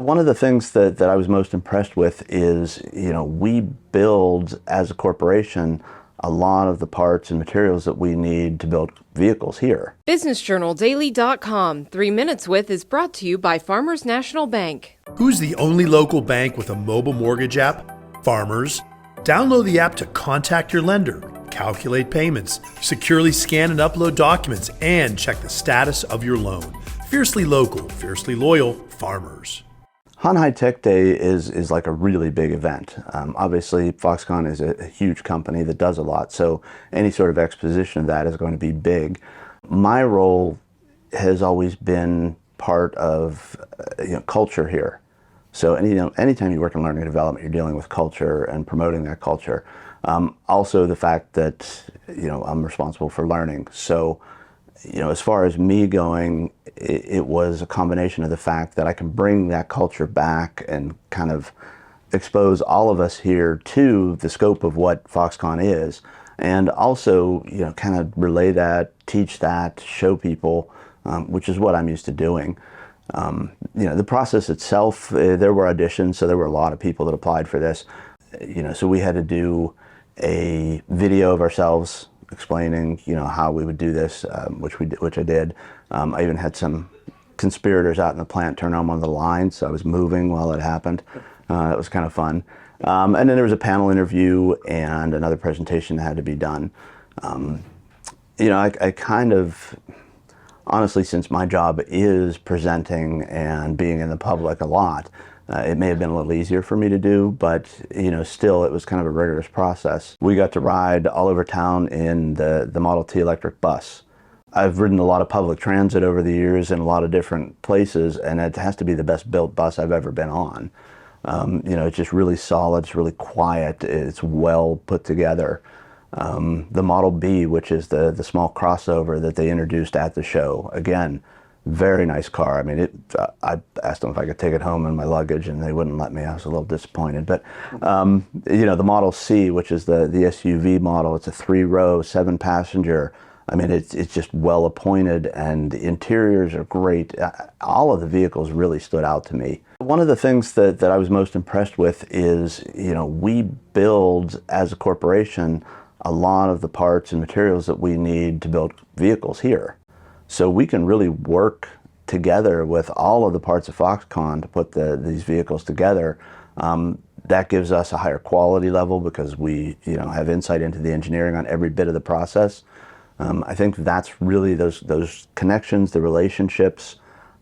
One of the things that I was most impressed with is, we build as a corporation a lot of the parts and materials that we need to build vehicles here. BusinessJournalDaily.com 3 Minutes With is brought to you by Farmers National Bank. Who's the only local bank with a mobile mortgage app? Farmers. Download the app to contact your lender, calculate payments, securely scan and upload documents, and check the status of your loan. Fiercely local, fiercely loyal, Farmers. Hon Hai Tech Day is like a really big event. Obviously, Foxconn is a huge company that does a lot, so any sort of exposition of that is going to be big. My role has always been part of culture here. So anytime you work in learning and development, you're dealing with culture and promoting that culture. Also the fact that I'm responsible for learning. So as far as me going, it was a combination of the fact that I can bring that culture back and kind of expose all of us here to the scope of what Foxconn is, and also kind of relay that, teach that, show people, which is what I'm used to doing. The process itself, there were auditions, so there were a lot of people that applied for this. So we had to do a video of ourselves explaining, how we would do this, which I did. I even had some conspirators out in the plant turn on one of the lines, so I was moving while it happened. That was kind of fun. And then there was a panel interview and another presentation that had to be done. I kind of, honestly, since my job is presenting and being in the public a lot, it may have been a little easier for me to do, but still it was kind of a rigorous process. We got to ride all over town in the Model T electric bus. I've ridden a lot of public transit over the years in a lot of different places, and it has to be the best built bus I've ever been on. It's just really solid, it's really quiet, it's well put together. The Model B, which is the small crossover that they introduced at the show, again, very nice car. I mean, I asked them if I could take it home in my luggage, and they wouldn't let me. I was a little disappointed. But, the Model C, which is the SUV model, it's a 3-row, 7-passenger. I mean, it's just well appointed, and the interiors are great. All of the vehicles really stood out to me. One of the things that I was most impressed with is, we build as a corporation a lot of the parts and materials that we need to build vehicles here. So we can really work together with all of the parts of Foxconn to put these vehicles together. That gives us a higher quality level because we have insight into the engineering on every bit of the process. I think that's really those connections, the relationships,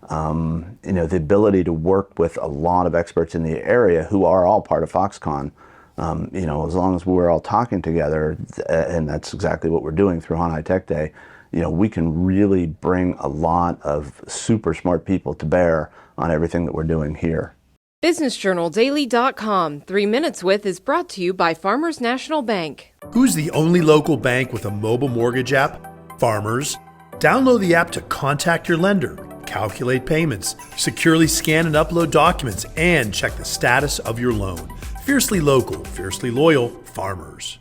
the ability to work with a lot of experts in the area who are all part of Foxconn. As long as we're all talking together, and that's exactly what we're doing through Hon Hai Tech Day, we can really bring a lot of super smart people to bear on everything that we're doing here. BusinessJournalDaily.com 3 Minutes With is brought to you by Farmers National Bank. Who's the only local bank with a mobile mortgage app? Farmers. Download the app to contact your lender, calculate payments, securely scan and upload documents, and check the status of your loan. Fiercely local, fiercely loyal, Farmers.